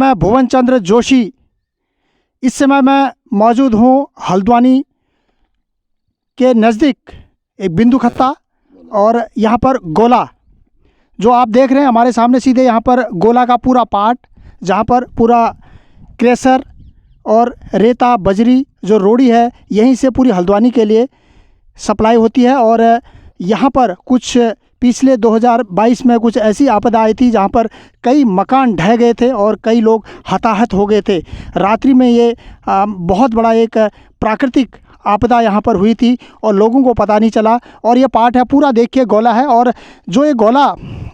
मैं भुवन चंद्र जोशी। इस समय मैं मौजूद हूँ हल्द्वानी के नज़दीक एक बिंदु खत्ता और यहाँ पर गोला जो आप देख रहे हैं हमारे सामने सीधे यहाँ पर गोला का पूरा पार्ट, जहाँ पर पूरा क्रेशर और रेता बजरी जो रोड़ी है यहीं से पूरी हल्द्वानी के लिए सप्लाई होती है। और यहाँ पर कुछ पिछले 2022 में कुछ ऐसी आपदा आई थी जहाँ पर कई मकान ढह गए थे और कई लोग हताहत हो गए थे। रात्रि में ये बहुत बड़ा एक प्राकृतिक आपदा यहाँ पर हुई थी और लोगों को पता नहीं चला। और ये पार्ट है पूरा, देखिए गोला है, और जो ये गोला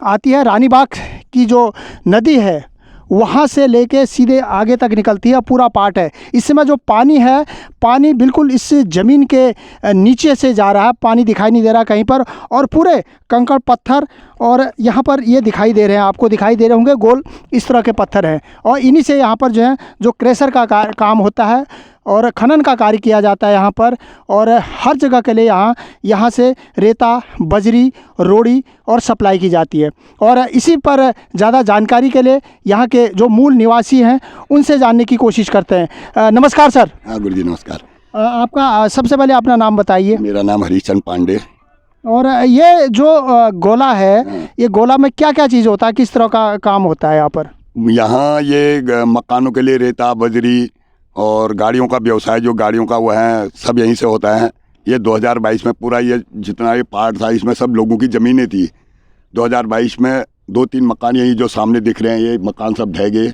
आती है रानीबाग की जो नदी है वहाँ से लेके सीधे आगे तक निकलती है, पूरा पार्ट है। इस समय जो पानी है, पानी बिल्कुल इस ज़मीन के नीचे से जा रहा है, पानी दिखाई नहीं दे रहा कहीं पर, और पूरे कंकड़ पत्थर और यहाँ पर ये दिखाई दे रहे हैं, आपको दिखाई दे रहे होंगे गोल इस तरह के पत्थर हैं। और इन्हीं से यहाँ पर जो है जो क्रेशर का काम होता है और खनन का कार्य किया जाता है यहाँ पर। और हर जगह के लिए यहाँ से रेता बजरी रोड़ी और सप्लाई की जाती है। और इसी पर ज़्यादा जानकारी के लिए यहाँ के जो मूल निवासी हैं उनसे जानने की कोशिश करते हैं। नमस्कार सर। हाँ गुरु जी नमस्कार। आपका सबसे पहले अपना नाम बताइए। मेरा नाम हरीशचंद पांडे। और ये जो गोला है, ये गोला में क्या क्या चीज़ होता है, किस तरह का काम होता है यहाँ पर? यहाँ ये मकानों के लिए रेता बजरी और गाड़ियों का व्यवसाय, जो गाड़ियों का वो है, सब यहीं से होता है। ये 2022 में पूरा ये जितना ये पार्ट था इसमें सब लोगों की ज़मीनें थी। 2022 में 2-3 मकान यही जो सामने दिख रहे हैं ये मकान सब ढह गए।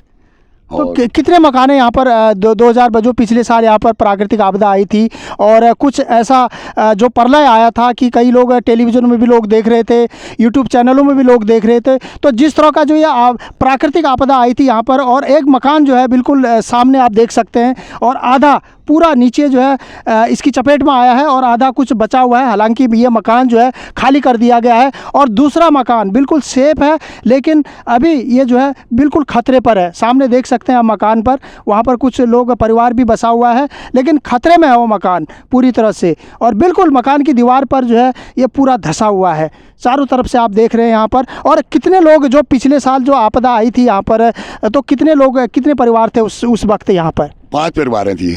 तो कितने मकान हैं यहाँ पर? 2000 जो पिछले साल यहाँ पर प्राकृतिक आपदा आई थी और कुछ ऐसा जो प्रलय आया था कि कई लोग टेलीविज़न में भी लोग देख रहे थे, यूट्यूब चैनलों में भी लोग देख रहे थे। तो जिस तरह का जो ये प्राकृतिक आपदा आई थी यहाँ पर, और एक मकान जो है बिल्कुल सामने आप देख सकते हैं, और आधा पूरा नीचे जो है इसकी चपेट में आया है और आधा कुछ बचा हुआ है। हालांकि ये मकान जो है खाली कर दिया गया है और दूसरा मकान बिल्कुल सेफ है, लेकिन अभी ये जो है बिल्कुल खतरे पर है। सामने देख सकते हैं आप मकान पर, वहाँ पर कुछ लोग परिवार भी बसा हुआ है, लेकिन खतरे में है वो मकान पूरी तरह से। और बिल्कुल मकान की दीवार पर जो है ये पूरा धंसा हुआ है, चारों तरफ से आप देख रहे हैं यहाँ पर। और कितने लोग जो पिछले साल जो आपदा आई थी यहाँ पर, तो कितने लोग, कितने परिवार थे उस वक्त यहाँ पर? 5 परिवारें थी,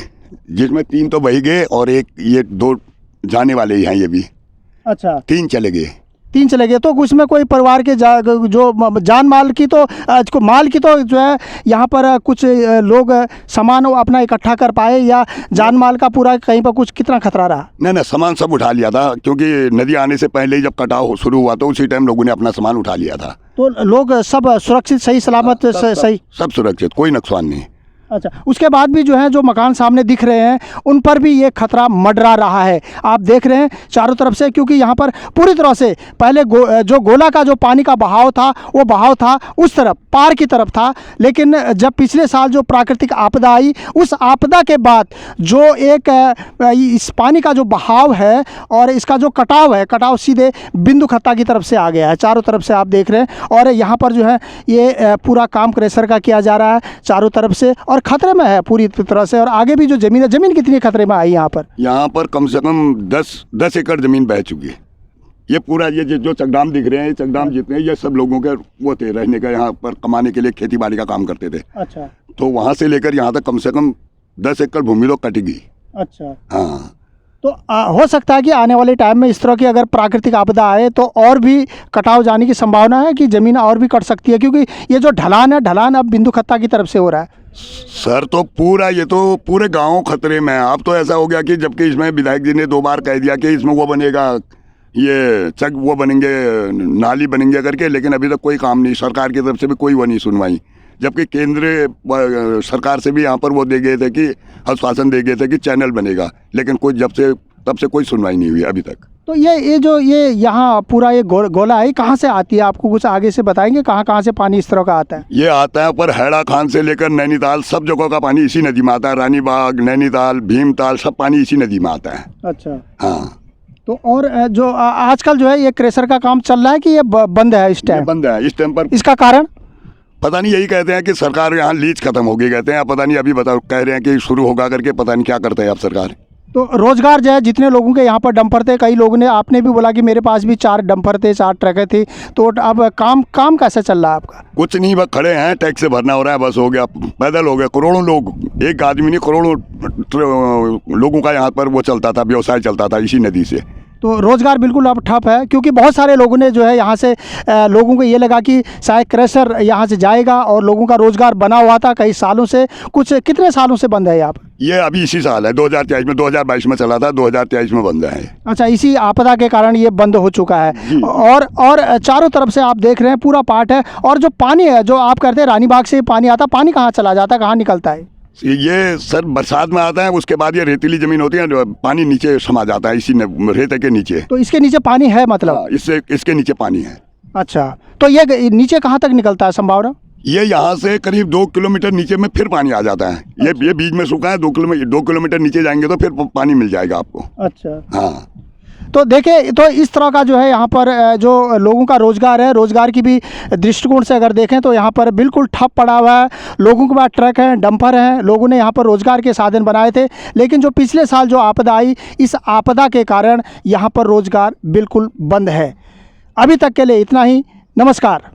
जिसमें 3 तो बही गए और एक ये 2 जाने वाले ही हैं ये भी। अच्छा, 3 चले गए। 3 चले गए। तो उसमें कोई परिवार के जो जान माल की तो माल की तो जो है यहाँ पर कुछ लोग सामान अपना इकट्ठा कर पाए, या जान माल का पूरा कहीं पर कुछ कितना खतरा रहा? नहीं सामान सब उठा लिया था, क्योंकि नदी आने से पहले ही जब कटाव शुरू हुआ तो उसी टाइम लोगों ने अपना सामान उठा लिया था। तो लोग सब सुरक्षित, सही सलामत? सही, सब सुरक्षित, कोई नुकसान नहीं। अच्छा, उसके बाद भी जो है जो मकान सामने दिख रहे हैं उन पर भी ये खतरा मंडरा रहा है, आप देख रहे हैं चारों तरफ से। क्योंकि यहाँ पर पूरी तरह से पहले जो गोला का जो पानी का बहाव था वो बहाव था उस तरफ, पार की तरफ था। लेकिन जब पिछले साल जो प्राकृतिक आपदा आई, उस आपदा के बाद जो एक इस पानी का जो बहाव है और इसका जो कटाव है, कटाव सीधे बिंदु खत्ता की तरफ से आ गया है। चारों तरफ से आप देख रहे हैं, और यहाँ पर जो है ये पूरा काम क्रेशर का किया जा रहा है चारों तरफ से, और खतरे में है पूरी तरह से। और आगे भी जो जमीन कितनी खतरे में आई यहाँ पर? यहाँ पर कम से कम 10 एकड़ जमीन बह चुकी है। ये पूरा ये जो चकडाम दिख रहे हैं, ये चकडाम जितने ये सब लोगों के वो थे, रहने का, यहाँ पर कमाने के लिए खेती बाड़ी का काम करते थे। अच्छा, तो वहाँ से लेकर यहाँ तक कम से कम 10 एकड़ भूमि तो कटेगी। अच्छा, हाँ। तो हो सकता है कि आने वाले टाइम में इस तरह की अगर प्राकृतिक आपदा आए तो और भी कटाव जाने की संभावना है कि ज़मीन और भी कट सकती है, क्योंकि ये जो ढलान है, ढलान अब बिंदु खत्ता की तरफ से हो रहा है। सर तो पूरा ये तो पूरे गांव खतरे में है। अब तो ऐसा हो गया कि जबकि इसमें विधायक जी ने 2 बार कह दिया कि इसमें वो बनेगा, ये वो बनेंगे, नाली बनेंगे करके, लेकिन अभी तक कोई काम नहीं, सरकार की तरफ से भी कोई वो नहीं सुनवाई। जबकि केंद्र सरकार से भी यहाँ पर वो दे गए थे कि आश्वासन दे गए थे कि चैनल बनेगा, लेकिन कोई तब से कोई सुनवाई नहीं हुई अभी तक। तो ये यहाँ पूरा ये गोला है, कहाँ से आती है? आपको कुछ आगे से बताएंगे कहाँ से पानी इस तरह का आता है? ये आता है पर हैड़ा खान से लेकर नैनीताल, सब जगह का पानी इसी नदी में आता है। रानीबाग, नैनीताल, भीमताल, सब पानी इसी नदी में आता है। अच्छा, हाँ। तो और जो आजकल जो है ये क्रेशर का काम चल रहा है कि ये बंद है इस टाइम? बंद है इस टाइम पर। इसका कारण पता नहीं, यही कहते हैं कि सरकार यहाँ लीज खत्म हो गई कहते हैं, पता नहीं, अभी बताओ, कह रहे हैं कि शुरू होगा करके, पता नहीं क्या करते हैं अब सरकार। तो रोज़गार जो है जितने लोगों के यहाँ पर डंपर थे, कई लोगों ने, आपने भी बोला कि मेरे पास भी 4 डंपर थे, 4 ट्रकें थी, तो अब काम कैसे चल रहा है आपका? कुछ नहीं, बस खड़े हैं, टैक्स से भरना हो रहा है, बस हो गया, पैदल हो गया। करोड़ों लोग, एक आदमी नहीं, करोड़ों लोगों का यहाँ पर वो चलता था, व्यवसाय चलता था इसी नदी से। तो रोज़गार बिल्कुल अब ठप है, क्योंकि बहुत सारे लोगों ने जो है यहाँ से लोगों को ये लगा कि शायद क्रशर यहाँ से जाएगा, और लोगों का रोज़गार बना हुआ था कई सालों से। कितने सालों से बंद है यहाँ पर? ये अभी इसी साल है, 2023 में, 2022 में चला था, 2023 में बंद है। अच्छा, इसी आपदा के कारण ये बंद हो चुका है। और चारों तरफ से आप देख रहे हैं पूरा पाट है, और जो पानी है, जो आप कहते हैं रानी बाग से पानी आता, पानी कहाँ चला जाता है, कहाँ निकलता है? ये सर बरसात में आता है, उसके बाद ये रेतीली ज़मीन होती है, पानी नीचे समा जाता है इसी रेत के नीचे। तो इसके नीचे पानी है मतलब? इसके नीचे पानी है। अच्छा, तो ये नीचे कहाँ तक निकलता है संभावना? ये यहाँ से करीब 2 किलोमीटर नीचे में फिर पानी आ जाता है। ये बीच में सूखा है, 2 किलोमीटर नीचे जाएंगे तो फिर पानी मिल जाएगा आपको। अच्छा, हाँ। तो देखिए, तो इस तरह का जो है यहाँ पर जो लोगों का रोज़गार है, रोज़गार की भी दृष्टिकोण से अगर देखें तो यहाँ पर बिल्कुल ठप पड़ा हुआ है। लोगों के पास ट्रक हैं, डंपर हैं, लोगों ने यहाँ पर रोज़गार के साधन बनाए थे, लेकिन जो पिछले साल जो आपदा आई, इस आपदा के कारण यहाँ पर रोज़गार बिल्कुल बंद है। अभी तक के लिए इतना ही। नमस्कार।